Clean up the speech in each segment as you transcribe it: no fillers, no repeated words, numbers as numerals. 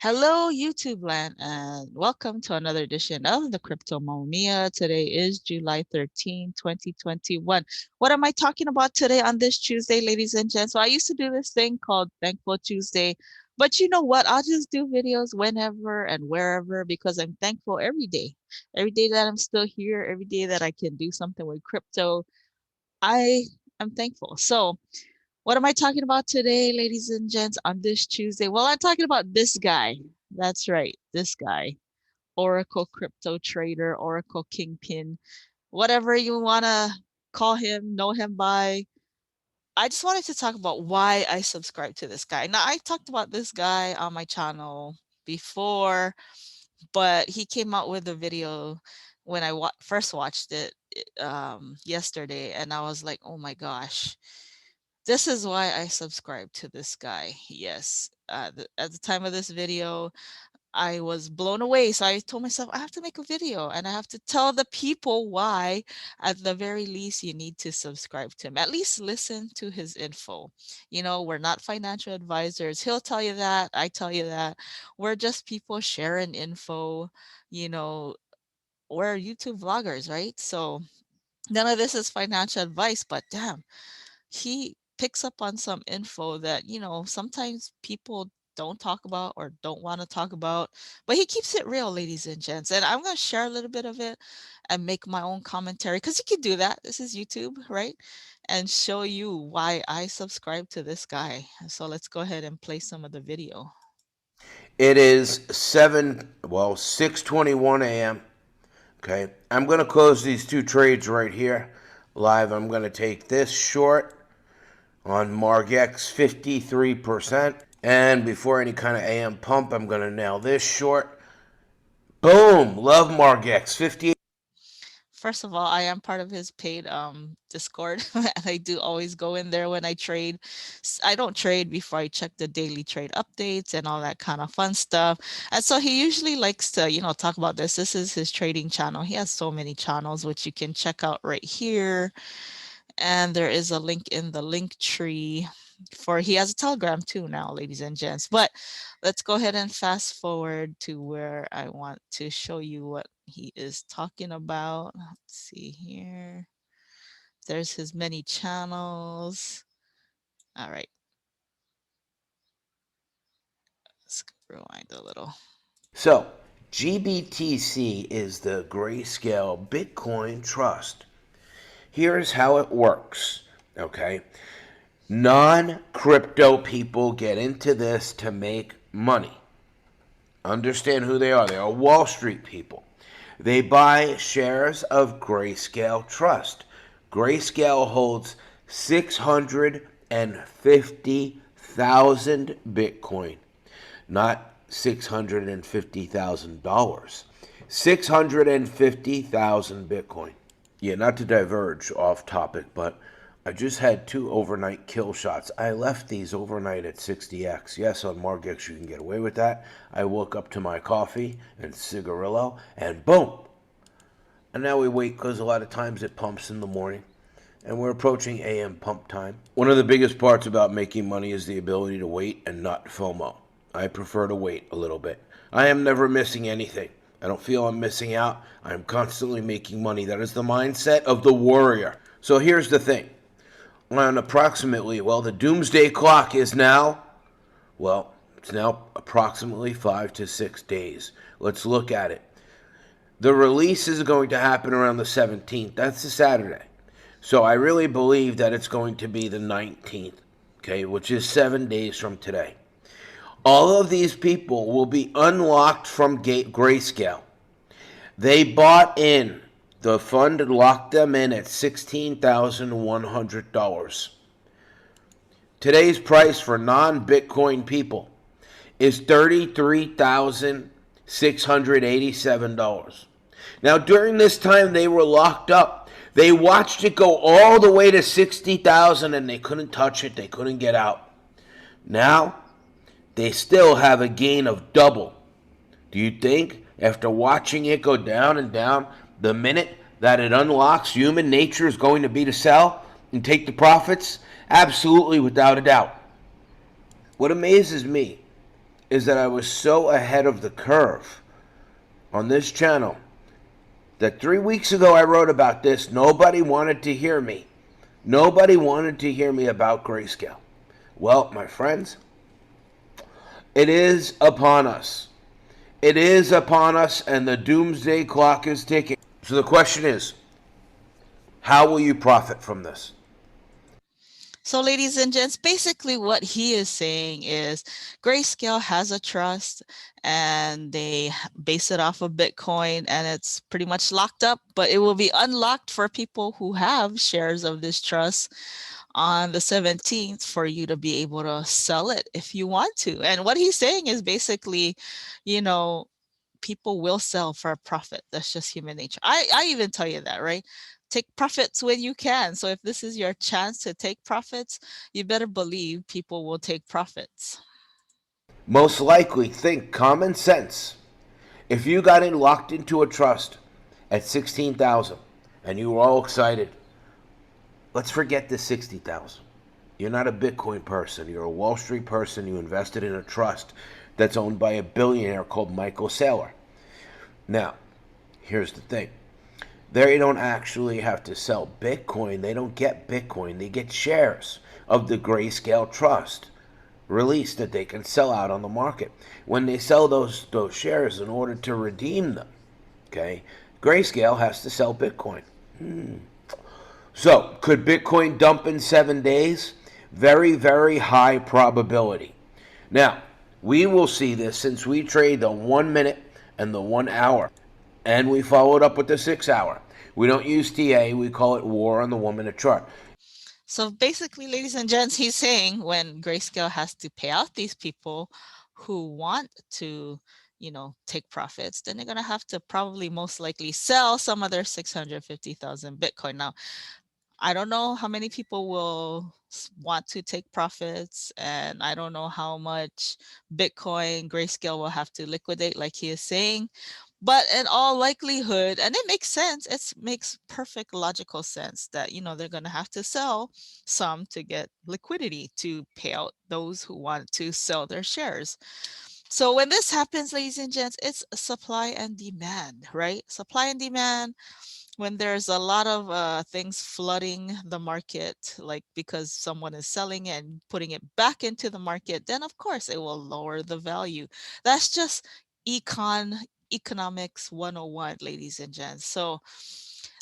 Hello, YouTube land, and welcome to another edition of the Crypto Mania. Today is July 13, 2021. What am I talking about today on this Tuesday, ladies and gents? So I used to do this thing called Thankful Tuesday, but you know what? I'll just do videos whenever and wherever because I'm thankful every day. Every day that I'm still here, every day that I can do something with crypto, I am thankful. So what am I talking about today, ladies and gents, on this Tuesday? Well, I'm talking about this guy. That's right, this guy. Oracle crypto trader, Oracle kingpin, whatever you want to call him, know him by. I just wanted to talk about why I subscribe to this guy. Now, I talked about this guy on my channel before, but he came out with a video when I first watched it yesterday, and I was like, oh my gosh, this is why I subscribe to this guy. Yes. At the time of this video, I was blown away. So I told myself, I have to make a video and I have to tell the people why, at the very least, you need to subscribe to him. At least listen to his info. You know, we're not financial advisors. He'll tell you that. I tell you that. We're just people sharing info. You know, we're YouTube vloggers, right? So none of this is financial advice, but damn, he picks up on some info that, sometimes people don't talk about or don't want to talk about, but he keeps it real, ladies and gents. And I'm going to share a little bit of it and make my own commentary because you can do that. This is YouTube, right? And show you why I subscribe to this guy. So let's go ahead and play some of the video. It is 6:21 a.m. Okay, I'm going to close these two trades right here live. I'm going to take this short on MargX 53%. And before any kind of AM pump, I'm going to nail this short. Boom! Love MargX 58. First of all, I am part of his paid Discord, and I do always go in there when I trade. I don't trade before I check the daily trade updates and all that kind of fun stuff. And so he usually likes to, talk about this. This is his trading channel. He has so many channels, which you can check out right here. And there is a link in the link tree for he has a Telegram too now, ladies and gents. But let's go ahead and fast forward to where I want to show you what he is talking about. Let's see here. There's his many channels. All right, let's rewind a little. So, GBTC is the Grayscale Bitcoin Trust. Here's how it works, okay? Non-crypto people get into this to make money. Understand who they are. They are Wall Street people. They buy shares of Grayscale Trust. Grayscale holds 650,000 Bitcoin, not $650,000. 650,000 Bitcoin. Yeah, not to diverge off topic, but I just had two overnight kill shots. I left these overnight at 60x. Yes, on Margex you can get away with that. I woke up to my coffee and cigarillo, and boom! And now we wait because a lot of times it pumps in the morning. And we're approaching AM pump time. One of the biggest parts about making money is the ability to wait and not FOMO. I prefer to wait a little bit. I am never missing anything. I don't feel I'm missing out. I'm constantly making money. That is the mindset of the warrior. So here's the thing. On approximately, the doomsday clock is now, it's now approximately 5 to 6 days. Let's look at it. The release is going to happen around the 17th. That's a Saturday. So I really believe that it's going to be the 19th, okay, which is 7 days from today. All of these people will be unlocked from Grayscale. They bought in. The fund locked them in at $16,100. Today's price for non-Bitcoin people is $33,687. Now, during this time they were locked up, they watched it go all the way to 60,000 and they couldn't touch it. They couldn't get out. Now, they still have a gain of double. Do you think, after watching it go down and down, the minute that it unlocks, human nature is going to be to sell and take the profits? Absolutely, without a doubt. What amazes me is that I was so ahead of the curve on this channel that 3 weeks ago I wrote about this. Nobody wanted to hear me. Nobody wanted to hear me about grayscale. Well, my friends, it is upon us. It is upon us, and the doomsday clock is ticking. So the question is, how will you profit from this? So, ladies and gents, basically what he is saying is Grayscale has a trust and they base it off of Bitcoin and it's pretty much locked up, but it will be unlocked for people who have shares of this trust on the 17th for you to be able to sell it if you want to. And what he's saying is basically, you know, people will sell for a profit. That's just human nature. I even tell you that, right? Take profits when you can. So if this is your chance to take profits, you better believe people will take profits. Most likely, think common sense. If you got in locked into a trust at 16,000 and you were all excited, let's forget the 60,000. You're not a Bitcoin person. You're a Wall Street person. You invested in a trust that's owned by a billionaire called Michael Saylor. Now, here's the thing. They don't actually have to sell Bitcoin. They don't get Bitcoin. They get shares of the Grayscale Trust released that they can sell out on the market. When they sell those shares in order to redeem them, okay, Grayscale has to sell Bitcoin. So, could Bitcoin dump in 7 days? Very, very high probability. Now, we will see this since we trade the 1 minute and the 1 hour. And we followed up with the 6 hour. We don't use TA, we call it war on the 1 minute chart. So basically, ladies and gents, he's saying when Grayscale has to pay out these people who want to, take profits, then they're going to have to probably most likely sell some of their 650,000 Bitcoin. Now, I don't know how many people will want to take profits, and I don't know how much Bitcoin Grayscale will have to liquidate, like he is saying. But in all likelihood, and it makes sense, it makes perfect logical sense that, they're going to have to sell some to get liquidity to pay out those who want to sell their shares. So when this happens, ladies and gents, it's supply and demand, right? Supply and demand when there's a lot of things flooding the market, like because someone is selling it and putting it back into the market, then of course it will lower the value. That's just economics 101, ladies and gents. So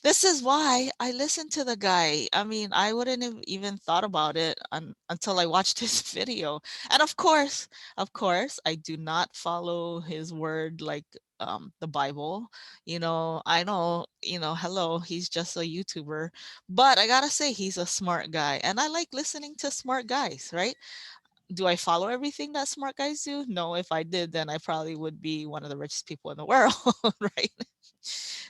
this is why I listened to the guy. I mean, I wouldn't have even thought about it until I watched his video. And of course, I do not follow his word like the Bible. I know, hello, he's just a YouTuber, but I gotta say he's a smart guy, and I like listening to smart guys, right? Do I follow everything that smart guys do? No, if I did, then I probably would be one of the richest people in the world, right?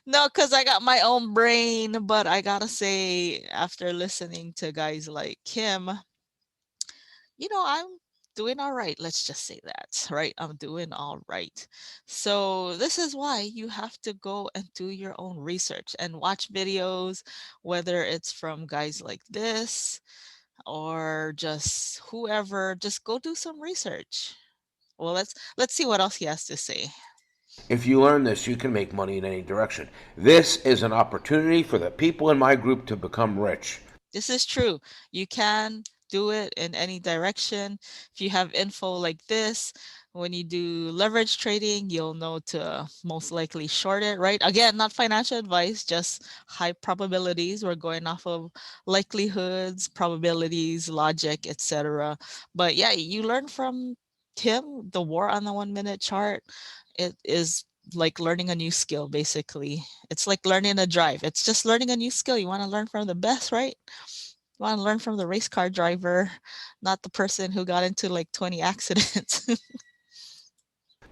No, because I got my own brain, but I gotta say, after listening to guys like him, I'm doing all right. Let's just say that, right? I'm doing all right. So, this is why you have to go and do your own research and watch videos, whether it's from guys like this or just whoever, just go do some research. Well, let's see what else he has to say. If you learn this, you can make money in any direction. This is an opportunity for the people in my group to become rich. This is true. You can do it in any direction. If you have info like this, when you do leverage trading, you'll know to most likely short it, right? Again, not financial advice, just high probabilities. We're going off of likelihoods, probabilities, logic, etc. But yeah, you learn from him, the war on the 1 minute chart. It is like learning a new skill, basically. It's like learning a drive. It's just learning a new skill. You want to learn from the best, right? You want to learn from the race car driver, not the person who got into like 20 accidents.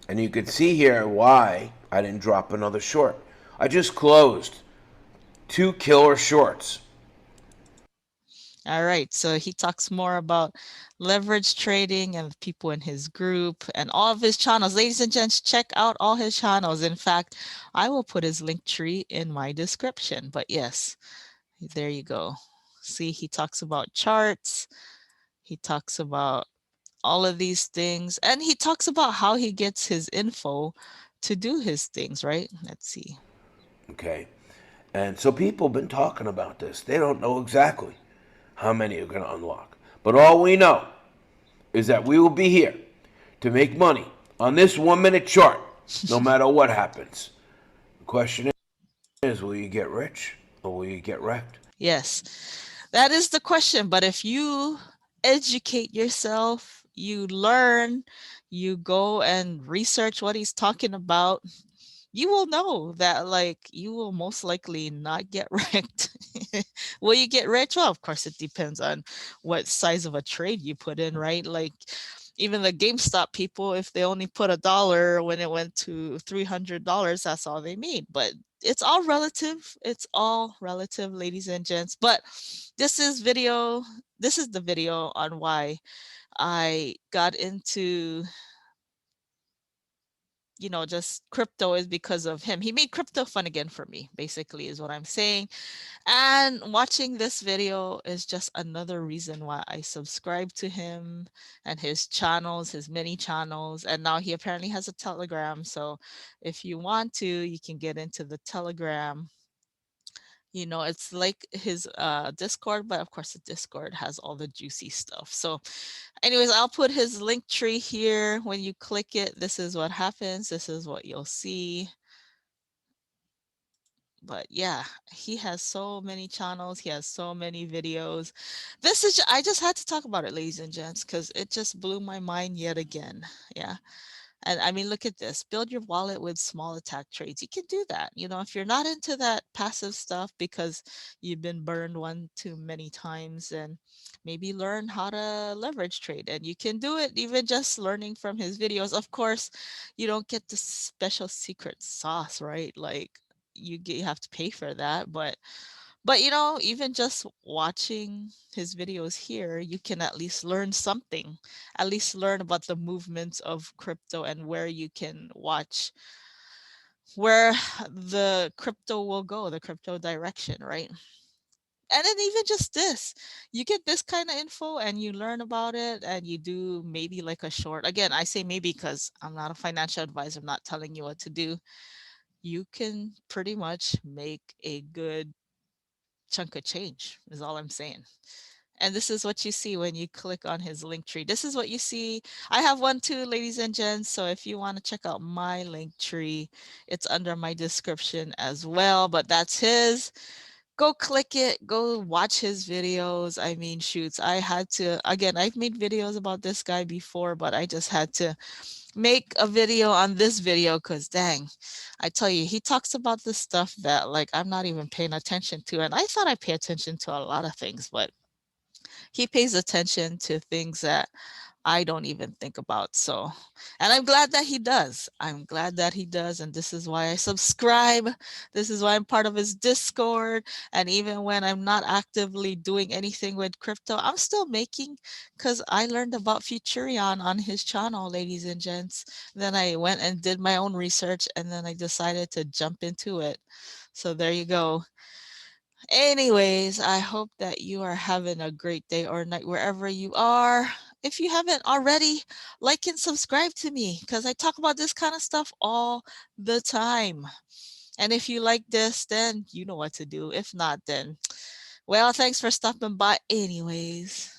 And you can see here why I didn't drop another short. I just closed two killer shorts. All right. So he talks more about leverage trading and the people in his group and all of his channels. Ladies and gents, check out all his channels. In fact, I will put his link tree in my description. But yes, there you go. See, he talks about charts. He talks about all of these things. And he talks about how he gets his info to do his things, right? Let's see. Okay. And so people have been talking about this. They don't know exactly how many are going to unlock. But all we know is that we will be here to make money on this 1 minute chart, no matter what happens. The question is, will you get rich or will you get wrecked? Yes, that is the question. But if you educate yourself, you learn, you go and research what he's talking about, you will know that like you will most likely not get wrecked. Will you get rich? Well, of course, it depends on what size of a trade you put in, right? Like even the GameStop people, if they only put $1 when it went to $300, that's all they made. But it's all relative. It's all relative, ladies and gents. But this is video. This is the video on why I got into just crypto is because of him. He made crypto fun again for me, basically, is what I'm saying. And watching this video is just another reason why I subscribe to him and his channels, his many channels. And now he apparently has a Telegram. So if you want to, you can get into the Telegram. It's like his Discord, but of course the Discord has all the juicy stuff. So anyways, I'll put his link tree here. When you click it, this is what happens. This is what you'll see. But yeah, he has so many channels. He has so many videos. I just had to talk about it, ladies and gents, because it just blew my mind yet again. Yeah. And I mean, look at this. Build your wallet with small attack trades. You can do that. If you're not into that passive stuff because you've been burned one too many times, and maybe learn how to leverage trade. And you can do it even just learning from his videos. Of course, you don't get the special secret sauce, right? Like you have to pay for that, but even just watching his videos here, you can at least learn something, at least learn about the movements of crypto and where you can watch where the crypto will go, the crypto direction, right? And then even just this, you get this kind of info and you learn about it and you do maybe like a short. Again, I say maybe because I'm not a financial advisor, I'm not telling you what to do. You can pretty much make a good chunk of change, is all I'm saying. And this is what you see when you click on his link tree. This is what you see. I have one too, ladies and gents. So if you want to check out my link tree, it's under my description as well. But that's his. Go click it. Go watch his videos. I mean, shoots. I had to, again, I've made videos about this guy before, but I just had to make a video on this video because dang, I tell you, he talks about the stuff that like I'm not even paying attention to. And I thought I pay attention to a lot of things, but he pays attention to things that I don't even think about. So, and I'm glad that he does. I'm glad that he does. And this is why I subscribe. This is why I'm part of his Discord. And even when I'm not actively doing anything with crypto, I'm still making because I learned about Futurion on his channel, ladies and gents. Then I went and did my own research and then I decided to jump into it. So there you go. Anyways, I hope that you are having a great day or night wherever you are. If you haven't already, like and subscribe to me because I talk about this kind of stuff all the time. And if you like this, then you know what to do. If not, then, well, thanks for stopping by, anyways.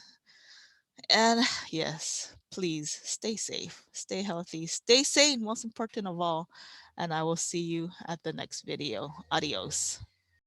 And yes, please stay safe, stay healthy, stay sane, most important of all. And I will see you at the next video. Adios.